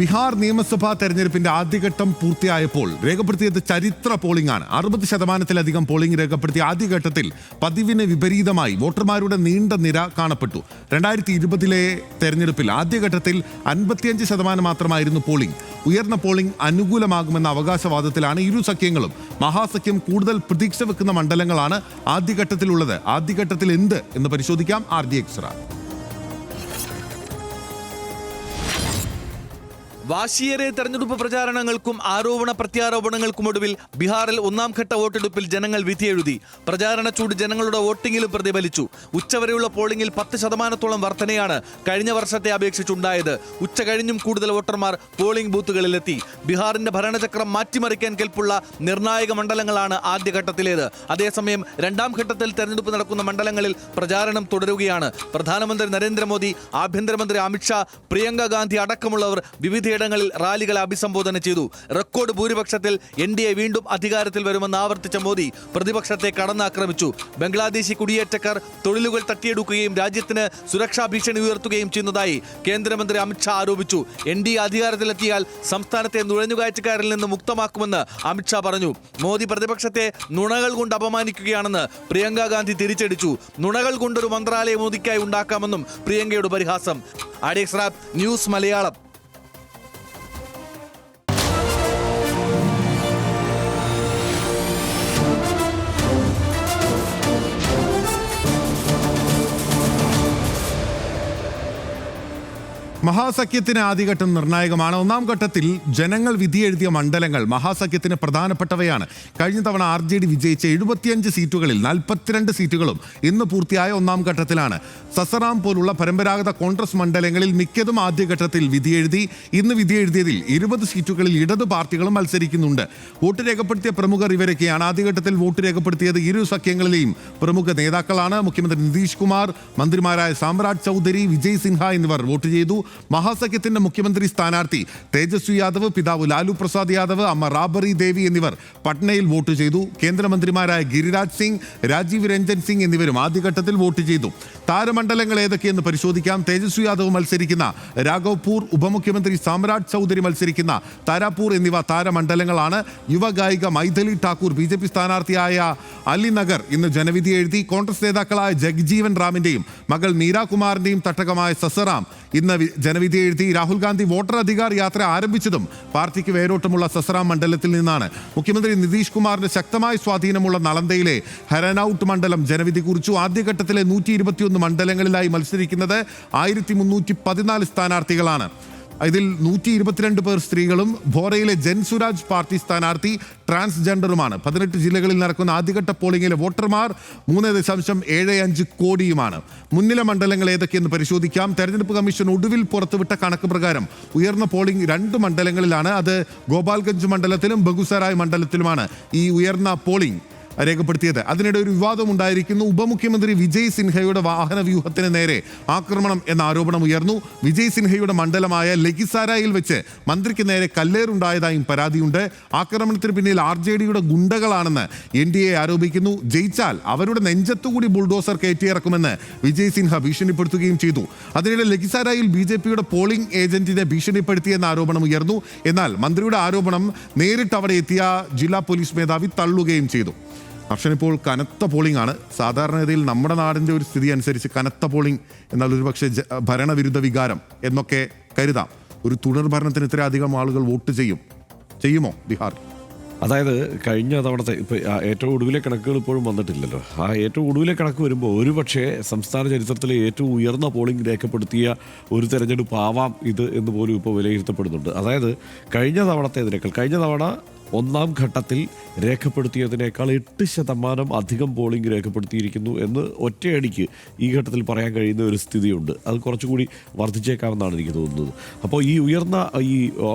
ബീഹാർ നിയമസഭാ തെരഞ്ഞെടുപ്പിന്റെ ആദ്യഘട്ടം പൂർത്തിയായപ്പോൾ രേഖപ്പെടുത്തിയത് ചരിത്ര പോളിംഗ് ആണ്. 60% പോളിംഗ് രേഖപ്പെടുത്തിയ ആദ്യഘട്ടത്തിൽ പതിവിന് വിപരീതമായി വോട്ടർമാരുടെ നീണ്ട നിര കാണപ്പെട്ടു. 2020 തെരഞ്ഞെടുപ്പിൽ ആദ്യഘട്ടത്തിൽ 55% മാത്രമായിരുന്നു പോളിംഗ്. ഉയർന്ന പോളിംഗ് അനുകൂലമാകുമെന്ന അവകാശവാദത്തിലാണ് ഇരു സഖ്യങ്ങളും. മഹാസഖ്യം കൂടുതൽ പ്രതീക്ഷ വെക്കുന്ന മണ്ഡലങ്ങളാണ് ആദ്യഘട്ടത്തിലുള്ളത്. ആദ്യഘട്ടത്തിൽ എന്ത് എന്ന് പരിശോധിക്കാം. RD Extra. വാശിയേറിയ തെരഞ്ഞെടുപ്പ് പ്രചാരണങ്ങൾക്കും ആരോപണ പ്രത്യാരോപണങ്ങൾക്കും ഒടുവിൽ ബീഹാറിൽ ഒന്നാം ഘട്ട വോട്ടെടുപ്പിൽ ജനങ്ങൾ വിധിയെഴുതി. പ്രചാരണ ചൂട് ജനങ്ങളുടെ വോട്ടിംഗിലും പ്രതിഫലിച്ചു. ഉച്ചവരെയുള്ള പോളിംഗിൽ 10% വർധനയാണ് കഴിഞ്ഞ വർഷത്തെ അപേക്ഷിച്ചുണ്ടായത്. ഉച്ച കഴിഞ്ഞും കൂടുതൽ വോട്ടർമാർ പോളിംഗ് ബൂത്തുകളിലെത്തി. ബീഹാറിന്റെ ഭരണചക്രം മാറ്റിമറിക്കാൻ കെൽപ്പുള്ള നിർണായക മണ്ഡലങ്ങളാണ് ആദ്യഘട്ടത്തിലേത്. അതേസമയം രണ്ടാം ഘട്ടത്തിൽ തെരഞ്ഞെടുപ്പ് നടക്കുന്ന മണ്ഡലങ്ങളിൽ പ്രചാരണം തുടരുകയാണ്. പ്രധാനമന്ത്രി നരേന്ദ്രമോദി, ആഭ്യന്തരമന്ത്രി അമിത്ഷാ, പ്രിയങ്ക ഗാന്ധി അടക്കമുള്ളവർ വിവിധയിടങ്ങളിൽ റാലികളെ അഭിസംബോധന ചെയ്തു. റെക്കോർഡ് ഭൂരിപക്ഷത്തിൽ NDA വീണ്ടും അധികാരത്തിൽ വരുമെന്ന് ആവർത്തിച്ച മോദി പ്രതിപക്ഷത്തെ കടന്നാക്രമിച്ചു. ബംഗ്ലാദേശി കുടിയേറ്റക്കാർ തൊഴിലുകൾ തട്ടിയെടുക്കുകയും രാജ്യത്തിന് സുരക്ഷാ ഭീഷണി ഉയർത്തുകയും ചെയ്യുന്നതായി കേന്ദ്രമന്ത്രി അമിത്ഷാ ആരോപിച്ചു. NDA അധികാരത്തിലെത്തിയാൽ സംസ്ഥാനത്തെ നുഴഞ്ഞുകയറ്റക്കാരിൽ നിന്ന് മുക്തമാക്കുമെന്ന് അമിത്ഷാ പറഞ്ഞു. മോദി പ്രതിപക്ഷത്തെ നുണകൾ കൊണ്ട് അപമാനിക്കുകയാണെന്ന് പ്രിയങ്ക ഗാന്ധി തിരിച്ചടിച്ചു. നുണകൾ കൊണ്ടൊരു മന്ത്രാലയം മോദിക്കായി ഉണ്ടാക്കാമെന്നും പ്രിയങ്കയുടെ പരിഹാസം. RD Extra news Malayalam. മഹാസഖ്യത്തിന് ആദ്യഘട്ടം നിർണായകമാണ്. ഒന്നാം ഘട്ടത്തിൽ ജനങ്ങൾ വിധിയെഴുതിയ മണ്ഡലങ്ങൾ മഹാസഖ്യത്തിന് പ്രധാനപ്പെട്ടവയാണ്. കഴിഞ്ഞ തവണ RJD വിജയിച്ച 75 സീറ്റുകളിൽ 42 സീറ്റുകളും ഇന്ന് പൂർത്തിയായ ഒന്നാം ഘട്ടത്തിലാണ്. സസറാം പോലുള്ള പരമ്പരാഗത കോൺഗ്രസ് മണ്ഡലങ്ങളിൽ മിക്കതും ആദ്യഘട്ടത്തിൽ വിധിയെഴുതി. ഇന്ന് വിധിയെഴുതിയതിൽ 20 സീറ്റുകളിൽ ഇടതു പാർട്ടികളും മത്സരിക്കുന്നുണ്ട്. വോട്ട് രേഖപ്പെടുത്തിയ പ്രമുഖർ ഇവരൊക്കെയാണ്. ആദ്യഘട്ടത്തിൽ വോട്ട് രേഖപ്പെടുത്തിയത് ഇരു സഖ്യങ്ങളിലെയും പ്രമുഖ നേതാക്കളാണ്. മുഖ്യമന്ത്രി നിതീഷ് കുമാർ, മന്ത്രിമാരായ സാമ്രാജ് ചൗധരി, വിജയ് സിൻഹ എന്നിവർ വോട്ട് ചെയ്തു. മഹാസഖ്യത്തിന്റെ മുഖ്യമന്ത്രി സ്ഥാനാർത്ഥി തേജസ്വി യാദവ്, പിതാവ് ലാലു പ്രസാദ് യാദവ്, അമ്മ റാബറി ദേവി എന്നിവർ പട്നയിൽ വോട്ട് ചെയ്തു. കേന്ദ്രമന്ത്രിമാരായ ഗിരിരാജ് സിംഗ്, രാജീവ് രഞ്ജൻ സിംഗ് എന്നിവരും ആദ്യഘട്ടത്തിൽ വോട്ട് ചെയ്തു. താരമണ്ഡലങ്ങൾ ഏതൊക്കെയെന്ന് പരിശോധിക്കാം. തേജസ്വി യാദവ് മത്സരിക്കുന്ന രാഘവ്പൂർ, ഉപമുഖ്യമന്ത്രി സാമ്രാജ് ചൗധരി മത്സരിക്കുന്ന താരാപൂർ എന്നിവ താരമണ്ഡലങ്ങളാണ്. യുവഗായിക മൈഥിലി ഠാക്കൂർ BJP സ്ഥാനാർത്ഥിയായ അലിനഗർ ഇന്ന് ജനവിധി എഴുതി. കോൺഗ്രസ് നേതാക്കളായ ജഗ്ജീവൻ റാമിന്റെയും മകൾ മീരാകുമാറിന്റെയും തട്ടകമായ സസറാം ഇന്ന് ജനവിധി എഴുതി. രാഹുൽ ഗാന്ധി വോട്ടർ അധികാർ യാത്ര ആരംഭിച്ചതും പാർട്ടിക്ക് വേരോട്ടമുള്ള സസറാം മണ്ഡലത്തിൽ നിന്നാണ്. മുഖ്യമന്ത്രി നിതീഷ് കുമാറിന്റെ ശക്തമായ സ്വാധീനമുള്ള നളന്ദയിലെ ഹരനൌട്ട് മണ്ഡലം ജനവിധി കുറിച്ചു. ആദ്യഘട്ടത്തിലെ 121 മണ്ഡലങ്ങളിലായി മത്സരിക്കുന്നത് 1314 സ്ഥാനാർത്ഥികളാണ്. ഇതിൽ 122 പേർ സ്ത്രീകളും ഭോറയിലെ ജൻസുരാജ് പാർട്ടി സ്ഥാനാർത്ഥി ട്രാൻസ്ജെൻഡറുമാണ്. 18 ജില്ലകളിൽ നടക്കുന്ന ആദ്യഘട്ട പോളിംഗിലെ വോട്ടർമാർ 3.75 കോടിയുമാണ്. മുൻനില മണ്ഡലങ്ങൾ ഏതൊക്കെയെന്ന് പരിശോധിക്കാം. തെരഞ്ഞെടുപ്പ് കമ്മീഷൻ ഒടുവിൽ പുറത്തുവിട്ട കണക്ക് പ്രകാരം ഉയർന്ന പോളിംഗ് 2 മണ്ഡലങ്ങളിലാണ്. അത് ഗോപാൽഗഞ്ച് മണ്ഡലത്തിലും ബഗുസരായ് മണ്ഡലത്തിലുമാണ് ഈ ഉയർന്ന പോളിംഗ് രേഖപ്പെടുത്തിയത്. അതിനിടെ ഒരു വിവാദം ഉണ്ടായിരിക്കുന്നു. ഉപമുഖ്യമന്ത്രി വിജയ് സിൻഹയുടെ വാഹന വ്യൂഹത്തിന് നേരെ ആക്രമണം എന്ന ആരോപണം ഉയർന്നു. വിജയ് സിൻഹയുടെ മണ്ഡലമായ ലഖിസാരായിൽ വെച്ച് മന്ത്രിക്ക് നേരെ കല്ലേറുണ്ടായതായും പരാതിയുണ്ട്. ആക്രമണത്തിന് പിന്നിൽ RJDയുടെ ഗുണ്ടകളാണെന്ന് NDA ആരോപിക്കുന്നു. ജയിച്ചാൽ അവരുടെ നെഞ്ചത്തുകൂടി ബുൾഡോസർ കയറ്റിയിറക്കുമെന്ന് വിജയ് സിൻഹ ഭീഷണിപ്പെടുത്തുകയും ചെയ്തു. അതിനിടെ ലഖിസാരായിൽ BJPയുടെ പോളിംഗ് ഏജന്റിനെ ഭീഷണിപ്പെടുത്തിയെന്ന ആരോപണം ഉയർന്നു. എന്നാൽ മന്ത്രിയുടെ ആരോപണം നേരിട്ട് അവിടെ എത്തിയ ജില്ലാ പോലീസ് മേധാവി തള്ളുകയും ചെയ്തു. പക്ഷേ ഇപ്പോൾ കനത്ത പോളിംഗ് ആണ്. സാധാരണഗതിയിൽ നമ്മുടെ നാടിൻ്റെ ഒരു സ്ഥിതി അനുസരിച്ച് കനത്ത പോളിംഗ് എന്നാൽ ഒരുപക്ഷെ ഭരണവിരുദ്ധ വികാരം എന്നൊക്കെ കരുതാം. ഒരു തുടർ ഭരണത്തിന് ഇത്രയധികം ആളുകൾ വോട്ട് ചെയ്യുമോ ബീഹാർ? അതായത് കഴിഞ്ഞ തവണത്തെ ഇപ്പോൾ ഏറ്റവും ഒടുവിലെ കണക്കുകൾ ഇപ്പോഴും വന്നിട്ടില്ലല്ലോ. ആ ഏറ്റവും ഒടുവിലെ കണക്ക് വരുമ്പോൾ ഒരുപക്ഷെ സംസ്ഥാന ചരിത്രത്തിലെ ഏറ്റവും ഉയർന്ന പോളിംഗ് രേഖപ്പെടുത്തിയ ഒരു തെരഞ്ഞെടുപ്പ് ആവാം ഇത് എന്ന് പോലും ഇപ്പോൾ വിലയിരുത്തപ്പെടുന്നുണ്ട്. അതായത് കഴിഞ്ഞ തവണ ഒന്നാം ഘട്ടത്തിൽ രേഖപ്പെടുത്തിയതിനേക്കാൾ 8% അധികം പോളിംഗ് രേഖപ്പെടുത്തിയിരിക്കുന്നു എന്ന് ഒറ്റയടിക്ക് ഈ ഘട്ടത്തിൽ പറയാൻ കഴിയുന്ന ഒരു സ്ഥിതിയുണ്ട്. അത് കുറച്ചുകൂടി വർദ്ധിച്ചേക്കാമെന്നാണ് എനിക്ക് തോന്നുന്നത്. അപ്പോൾ ഈ ഉയർന്ന ഈ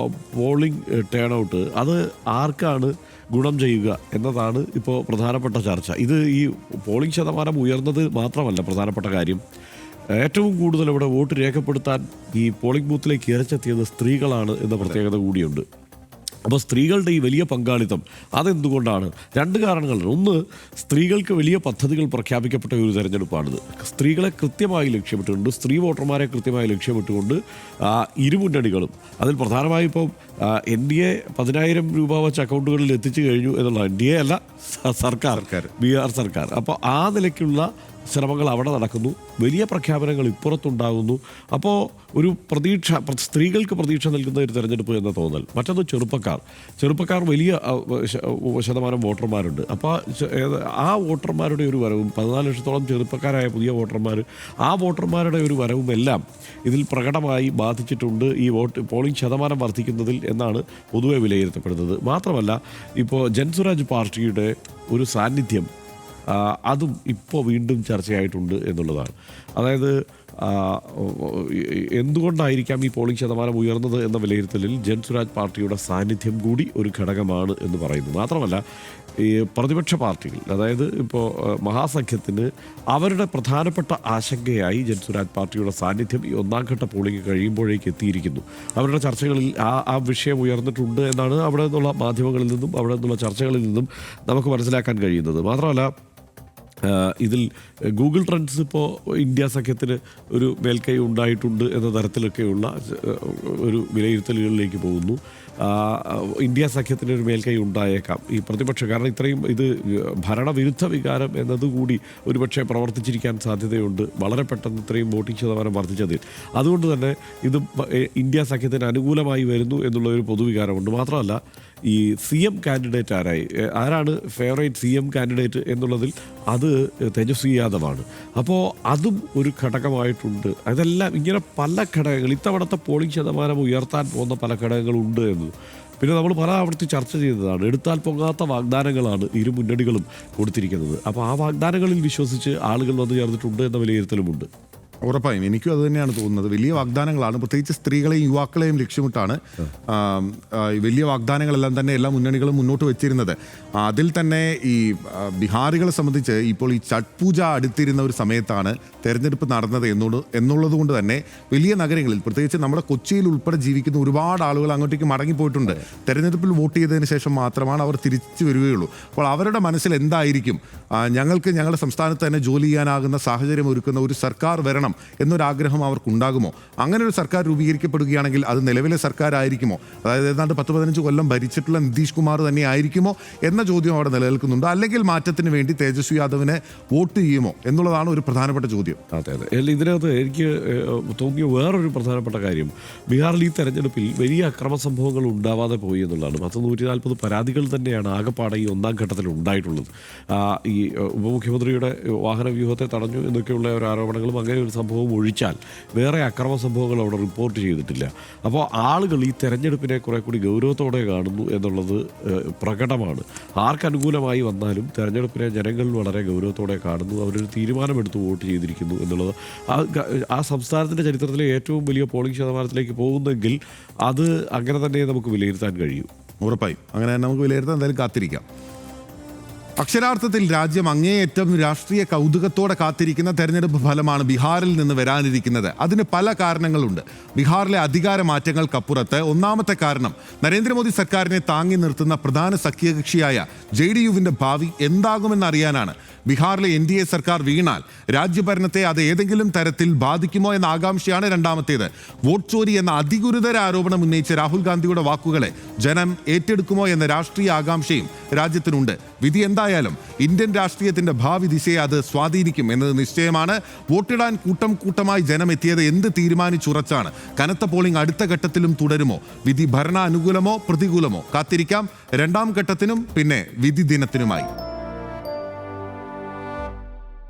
പോളിംഗ് ടേൺ ഔട്ട് അത് ആർക്കാണ് ഗുണം ചെയ്യുക എന്നതാണ് ഇപ്പോൾ പ്രധാനപ്പെട്ട ചർച്ച. ഇത് ഈ പോളിംഗ് ശതമാനം ഉയർന്നത് മാത്രമല്ല പ്രധാനപ്പെട്ട കാര്യം. ഏറ്റവും കൂടുതൽ ഇവിടെ വോട്ട് രേഖപ്പെടുത്താൻ ഈ പോളിംഗ് ബൂത്തിലേക്ക് ഇരച്ചെത്തിയത് സ്ത്രീകളാണ് എന്ന പ്രത്യേകത കൂടിയുണ്ട്. അപ്പോൾ സ്ത്രീകളുടെ ഈ വലിയ പങ്കാളിത്തം അതെന്തുകൊണ്ടാണ്? രണ്ട് കാരണങ്ങളുണ്ട്. ഒന്ന്, സ്ത്രീകൾക്ക് വലിയ പദ്ധതികൾ പ്രഖ്യാപിക്കപ്പെട്ട ഒരു തെരഞ്ഞെടുപ്പാണിത്. സ്ത്രീകളെ കൃത്യമായി ലക്ഷ്യമിട്ടുകൊണ്ട്, സ്ത്രീ വോട്ടർമാരെ കൃത്യമായി ലക്ഷ്യമിട്ടുകൊണ്ട് ഇരുമുന്നണികളും, അതിൽ പ്രധാനമായും ഇപ്പം NDA 10,000 രൂപ വെച്ച് അക്കൗണ്ടുകളിൽ എത്തിച്ചു കഴിഞ്ഞു എന്നുള്ള NDA അല്ല, സർക്കാർ ബീഹാർ സർക്കാർ. അപ്പോൾ ആ നിലയ്ക്കുള്ള ശ്രമങ്ങൾ അവിടെ നടക്കുന്നു. വലിയ പ്രഖ്യാപനങ്ങൾ ഇപ്പുറത്തുണ്ടാകുന്നു. അപ്പോൾ ഒരു പ്രതീക്ഷ, സ്ത്രീകൾക്ക് പ്രതീക്ഷ നൽകുന്ന ഒരു തെരഞ്ഞെടുപ്പ് എന്ന തോന്നൽ. മറ്റൊന്ന് ചെറുപ്പക്കാർ വലിയ ശതമാനം വോട്ടർമാരുണ്ട്. അപ്പോൾ ആ വോട്ടർമാരുടെ ഒരു വരവും 14 ലക്ഷത്തോളം ചെറുപ്പക്കാരായ പുതിയ വോട്ടർമാർ, ആ വോട്ടർമാരുടെ ഒരു വരവും എല്ലാം ഇതിൽ പ്രകടമായി ബാധിച്ചിട്ടുണ്ട് ഈ പോളിംഗ് ശതമാനം വർദ്ധിക്കുന്നതിൽ എന്നാണ് പൊതുവെ വിലയിരുത്തപ്പെടുന്നത്. മാത്രമല്ല, ഇപ്പോൾ ജൻസുരാജ് പാർട്ടിയുടെ ഒരു സാന്നിധ്യം അതും ഇപ്പോൾ വീണ്ടും ചർച്ചയായിട്ടുണ്ട് എന്നുള്ളതാണ്. അതായത് എന്തുകൊണ്ടായിരിക്കാം ഈ പോളിംഗ് ശതമാനം ഉയർന്നത് എന്ന വിലയിരുത്തലിൽ ജൻസുരാജ് പാർട്ടിയുടെ സാന്നിധ്യം കൂടി ഒരു ഘടകമാണ് എന്ന് പറയുന്നു. മാത്രമല്ല, ഈ പ്രതിപക്ഷ പാർട്ടികൾ, അതായത് ഇപ്പോൾ മഹാസഖ്യത്തിന് അവരുടെ പ്രധാനപ്പെട്ട ആശങ്കയായി ജൻസുരാജ് പാർട്ടിയുടെ സാന്നിധ്യം ഈ ഒന്നാം ഘട്ട പോളിംഗ് കഴിയുമ്പോഴേക്ക് എത്തിയിരിക്കുന്നു. അവരുടെ ചർച്ചകളിൽ ആ വിഷയം ഉയർന്നിട്ടുണ്ട് എന്നാണ് അവിടെ നിന്നുള്ള മാധ്യമങ്ങളിൽ നിന്നും അവിടെ നിന്നുള്ള ചർച്ചകളിൽ നിന്നും നമുക്ക് മനസ്സിലാക്കാൻ കഴിയുന്നത്. മാത്രമല്ല, ഇതിൽ ഗൂഗിൾ ട്രെൻഡ്സ് ഇപ്പോൾ ഇന്ത്യ സഖ്യത്തിന് ഒരു മേൽക്കൈ ഉണ്ടായിട്ടുണ്ട് എന്ന തരത്തിലൊക്കെയുള്ള ഒരു വിലയിരുത്തലുകളിലേക്ക് പോകുന്നു. ഇന്ത്യ സഖ്യത്തിന് ഒരു മേൽക്കൈ ഉണ്ടായേക്കാം ഈ പ്രതിപക്ഷം, കാരണം ഇത്രയും ഇത് ഭരണവിരുദ്ധ വികാരം എന്നതുകൂടി ഒരുപക്ഷെ പ്രവർത്തിച്ചിരിക്കാൻ സാധ്യതയുണ്ട് വളരെ പെട്ടെന്ന് ഇത്രയും വോട്ടിംഗ് ശതമാനം വർദ്ധിച്ചതിൽ. അതുകൊണ്ട് തന്നെ ഇത് ഇന്ത്യ സഖ്യത്തിന് അനുകൂലമായി വരുന്നു എന്നുള്ള ഒരു പൊതുവികാരമുണ്ട്. മാത്രമല്ല, ഈ CM കാൻഡിഡേറ്റ് ആരാണ് ഫേവറേറ്റ് CM കാൻഡിഡേറ്റ് എന്നുള്ളതിൽ അത് തേജസ്വി യാദവാണ്. അപ്പോൾ അതും ഒരു ഘടകമായിട്ടുണ്ട്. അതെല്ലാം ഇങ്ങനെ പല ഘടകങ്ങൾ, ഇത്തവണത്തെ പോളിംഗ് ശതമാനം ഉയർത്താൻ പോകുന്ന പല ഘടകങ്ങളുണ്ട് എന്ന് പിന്നെ നമ്മൾ പല ആവർത്തി ചർച്ച ചെയ്തതാണ്. എടുത്താൽ പൊങ്ങാത്ത വാഗ്ദാനങ്ങളാണ് ഇരു മുന്നണികളും കൊടുത്തിരിക്കുന്നത്. അപ്പോൾ ആ വാഗ്ദാനങ്ങളിൽ വിശ്വസിച്ച് ആളുകൾ വന്നു ചേർന്നിട്ടുണ്ട് എന്ന വിലയിരുത്തലുമുണ്ട്. ഉറപ്പായും എനിക്കും അത് തന്നെയാണ് തോന്നുന്നത്. വലിയ വാഗ്ദാനങ്ങളാണ്, പ്രത്യേകിച്ച് സ്ത്രീകളെയും യുവാക്കളെയും ലക്ഷ്യമിട്ടാണ് വലിയ വാഗ്ദാനങ്ങളെല്ലാം തന്നെ എല്ലാ മുന്നണികളും മുന്നോട്ട് വെച്ചിരുന്നത്. അതിൽ തന്നെ ഈ ബിഹാറികളെ സംബന്ധിച്ച് ഇപ്പോൾ ഈ ഛഠ് പൂജ അടുത്തിരുന്ന ഒരു സമയത്താണ് തെരഞ്ഞെടുപ്പ് നടന്നത് എന്നുള്ളത് കൊണ്ട് തന്നെ വലിയ നഗരങ്ങളിൽ, പ്രത്യേകിച്ച് നമ്മുടെ കൊച്ചിയിൽ ഉൾപ്പെടെ ജീവിക്കുന്ന ഒരുപാട് ആളുകൾ അങ്ങോട്ടേക്ക് മടങ്ങിപ്പോയിട്ടുണ്ട്. തെരഞ്ഞെടുപ്പിൽ വോട്ട് ചെയ്തതിന് ശേഷം മാത്രമാണ് അവർ തിരിച്ചു വരികയുള്ളൂ. അപ്പോൾ അവരുടെ മനസ്സിൽ എന്തായിരിക്കും, ഞങ്ങൾക്ക് ഞങ്ങളുടെ സംസ്ഥാനത്ത് തന്നെ ജോലി ചെയ്യാനാകുന്ന സാഹചര്യം ഒരുക്കുന്ന ഒരു സർക്കാർ വരണം എന്നൊരാഗ്രഹം അവർക്കുണ്ടാകുമോ? അങ്ങനെ ഒരു സർക്കാർ രൂപീകരിക്കപ്പെടുകയാണെങ്കിൽ അത് നിലവിലെ സർക്കാർ ആയിരിക്കുമോ? അതായത് ഏതാണ്ട് 10-15 കൊല്ലം ഭരിച്ചിട്ടുള്ള നിതീഷ് കുമാർ തന്നെ ആയിരിക്കുമോ എന്ന ചോദ്യം അവിടെ നിലനിൽക്കുന്നുണ്ട്. അല്ലെങ്കിൽ മാറ്റത്തിന് വേണ്ടി തേജസ്വി യാദവിനെ വോട്ട് ചെയ്യുമോ എന്നുള്ളതാണ് ഒരു പ്രധാനപ്പെട്ട ചോദ്യം. അതെ. ഇതിനകത്ത് എനിക്ക് തോന്നിയ വേറൊരു പ്രധാനപ്പെട്ട കാര്യം, ബീഹാറിൽ ഈ തെരഞ്ഞെടുപ്പിൽ വലിയ അക്രമ സംഭവങ്ങൾ ഉണ്ടാവാതെ പോയി എന്നുള്ളതാണ്. 140 പരാതികൾ തന്നെയാണ് ആകെപ്പാടെ ഈ ഒന്നാം ഘട്ടത്തിൽ ഉണ്ടായിട്ടുള്ളത്. ഈ ഉപമുഖ്യമന്ത്രിയുടെ വാഹന വ്യൂഹത്തെ തടഞ്ഞു എന്നൊക്കെയുള്ള ഒരു ആരോപണങ്ങളും അങ്ങനെ ഒരു സംഭവം ഒഴിച്ചാൽ വേറെ അക്രമ സംഭവങ്ങൾ അവിടെ റിപ്പോർട്ട് ചെയ്തിട്ടില്ല. അപ്പോൾ ആളുകൾ ഈ തെരഞ്ഞെടുപ്പിനെ കുറെ കൂടി ഗൗരവത്തോടെ കാണുന്നു എന്നുള്ളത് പ്രകടമാണ്. ആർക്കനുകൂലമായി വന്നാലും തെരഞ്ഞെടുപ്പിനെ ജനങ്ങൾ വളരെ ഗൗരവത്തോടെ കാണുന്നു. അവരൊരു തീരുമാനമെടുത്ത് വോട്ട് ചെയ്തിരിക്കുന്നു എന്നുള്ളത് ആ സംസ്ഥാനത്തിൻ്റെ ചരിത്രത്തിലെ ഏറ്റവും വലിയ പോളിംഗ് ശതമാനത്തിലേക്ക് പോകുന്നെങ്കിൽ അത് അങ്ങനെ തന്നെ നമുക്ക് വിലയിരുത്താൻ കഴിയും. ഉറപ്പായും അങ്ങനെ തന്നെ നമുക്ക് വിലയിരുത്താൻ എന്തായാലും കാത്തിരിക്കാം. അക്ഷരാർത്ഥത്തിൽ രാജ്യം അങ്ങേയറ്റം രാഷ്ട്രീയ കൗതുകത്തോടെ കാത്തിരിക്കുന്ന തെരഞ്ഞെടുപ്പ് ഫലമാണ് ബീഹാറിൽ നിന്ന് വരാനിരിക്കുന്നത്. അതിന് പല കാരണങ്ങളുണ്ട്. ബീഹാറിലെ അധികാര മാറ്റങ്ങൾക്കപ്പുറത്ത് ഒന്നാമത്തെ കാരണം നരേന്ദ്രമോദി സർക്കാരിനെ താങ്ങി നിർത്തുന്ന പ്രധാന സഖ്യകക്ഷിയായ JDUവിൻ്റെ ഭാവി എന്താകുമെന്നറിയാനാണ്. ബീഹാറിലെ NDA സർക്കാർ വീണാൽ രാജ്യഭരണത്തെ അത് ഏതെങ്കിലും തരത്തിൽ ബാധിക്കുമോ എന്ന ആകാംക്ഷയാണ് രണ്ടാമത്തേത്. വോട്ട് ചോരി എന്ന അതിഗുരുതര ആരോപണം ഉന്നയിച്ച രാഹുൽ ഗാന്ധിയുടെ വാക്കുകളെ ജനം ഏറ്റെടുക്കുമോ എന്ന രാഷ്ട്രീയ ആകാംക്ഷയും രാജ്യത്തിനുണ്ട്. വിധി എന്തായാലും ഇന്ത്യൻ രാഷ്ട്രീയത്തിന്റെ ഭാവി ദിശയെ അത് സ്വാധീനിക്കും എന്നത് നിശ്ചയമാണ്. വോട്ടിടാൻ കൂട്ടം കൂട്ടമായി ജനം എത്തിയത് എന്ത് തീരുമാനിച്ചുറച്ചാണ്. കനത്ത പോളിംഗ് അടുത്ത ഘട്ടത്തിലും തുടരുമോ? വിധി ഭരണ അനുകൂലമോ പ്രതികൂലമോ? കാത്തിരിക്കാം. രണ്ടാം ഘട്ടത്തിനും പിന്നെ വിധി ദിനത്തിനുമായി.